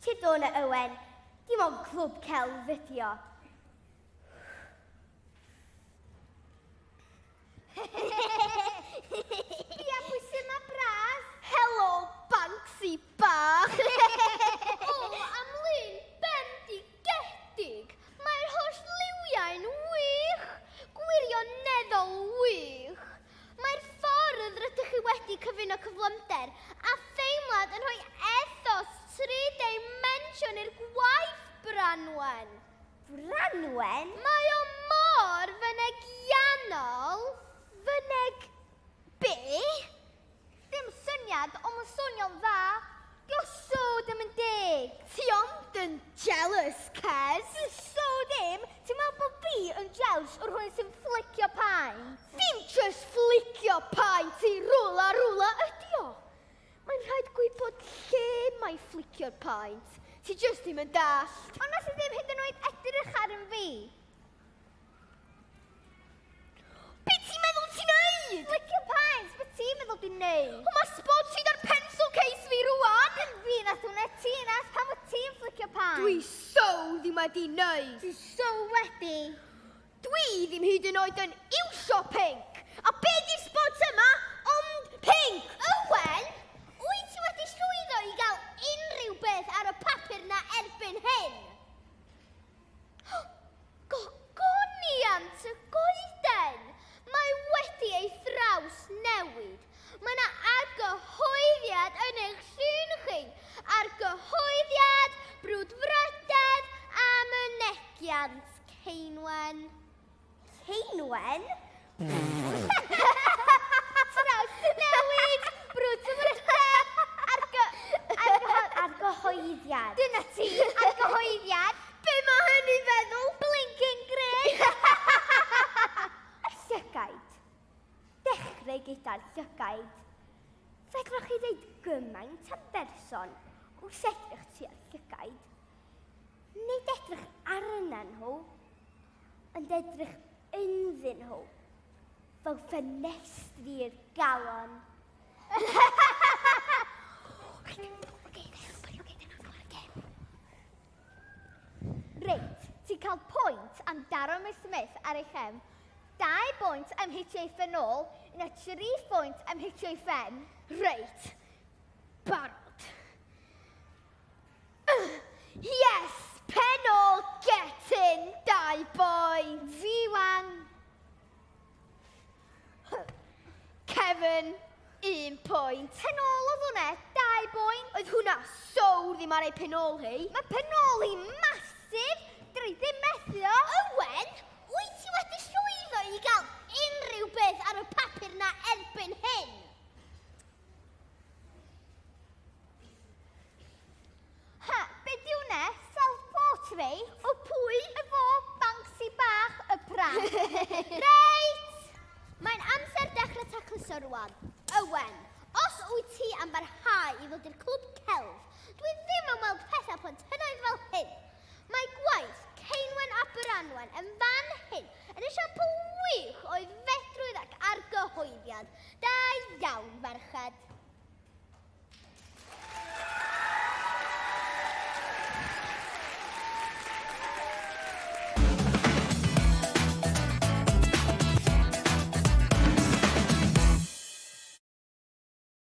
Tyd o'na, Owen. Dim ond clwb celf ydi o. Ia, pwy sy'n ma bras? Helo, Banksy bach. Amlyn, bendigedig. Mae'r holl liwiau'n wych. Gwirioneddol wych. Mae'r ffordd rydych chi wedi cyfuno cyflymder a theimlad yn rhoi ethos 3-dimension i'r gwaith, Branwen. Branwen? Mae o mor fynegiannol. Fyneg be? Dim syniad, ond mae'n swnio'n dda. Dio so dim yn deg. Ti ond yn jealous, Kes. Ti so dim. Ti'n meddwl bod fi yn jealous o'r hwn sy'n flicio paent? Dim just flicio paent i rwla ydi o. Mae'n rhaid gwybod lle mae flicio'r paent. Ti just ddim yn dallt. Ond nes i ddim hyd yn oed edrych ar yn fi. Be ti'n meddwl ti'n neud? Flicio paent, be ti'n meddwl dwi'n neud? O, mae spot sydd ar pencil case fi rwan. Dim fi nath hwnna ti nath, pan fod ti'n flicio paent? Dwi so ddim wedi neud. Dwi so wedi. Dwi ddim hyd yn oed yn iwsio pink. A be di'r spot yma ond pink? Owen, wyt ti wedi llwyddo i gael unrhyw beth ar y papur na erbyn hyn? Gogoniant y goeden. Mae wedi ei thraws newid. Mae yna argyhoeddiad yn eich llun chi. Argyhoeddiad, brwdfrydedd a mynegiant, Ceinwen. Ceinwen? Traws newid, brwdfrydedd, Argyhoeddiad. Dyna ti, argyhoeddiad. Be mae hynny feddwl? Blinking grey. Y llygaid. Dechrau gyda'r llygaid. Fedrwch chi ddeud gymaint am berson wrth edrych tua'r llygaid. Nid edrych arnyn nhw, ond edrych ynddyn nhw. Fel ffenestri'r galon. Reit, ti'n cael pwynt am daro Miss Smith ar eich chem, 2 bwynt am hitio ei ffenol, a 3 pwynt am hitio ei ffen. Reit, barod. Yes, penol getting 2 points. Fi wan. Kevin, 1 point. Penol oedd hwnna, 2 bwynt. Oedd hwnna so ddim ar ei penol hi. Mae penol hi masif, dwi ddim methu o. Owen, wyt ti wedi llwyddo i gael unrhyw beth ar y papur na erbyn hyn? Ha, be di hwnna? Self-portrait? O pwy? Efo Banksy bach y pran. Reit! Mae'n amser dechrau tacluso rwan. Owen, os wyt ti am barhau i ddod i'r clwb celf, dwi ddim yn weld pethau plentynaidd fel hyn. Mae gwaith Ceinwen a Branwen yn fan hyn yn esiampl wych o'i fedrwydd ac argyhoeddiad. Da iawn, ferched.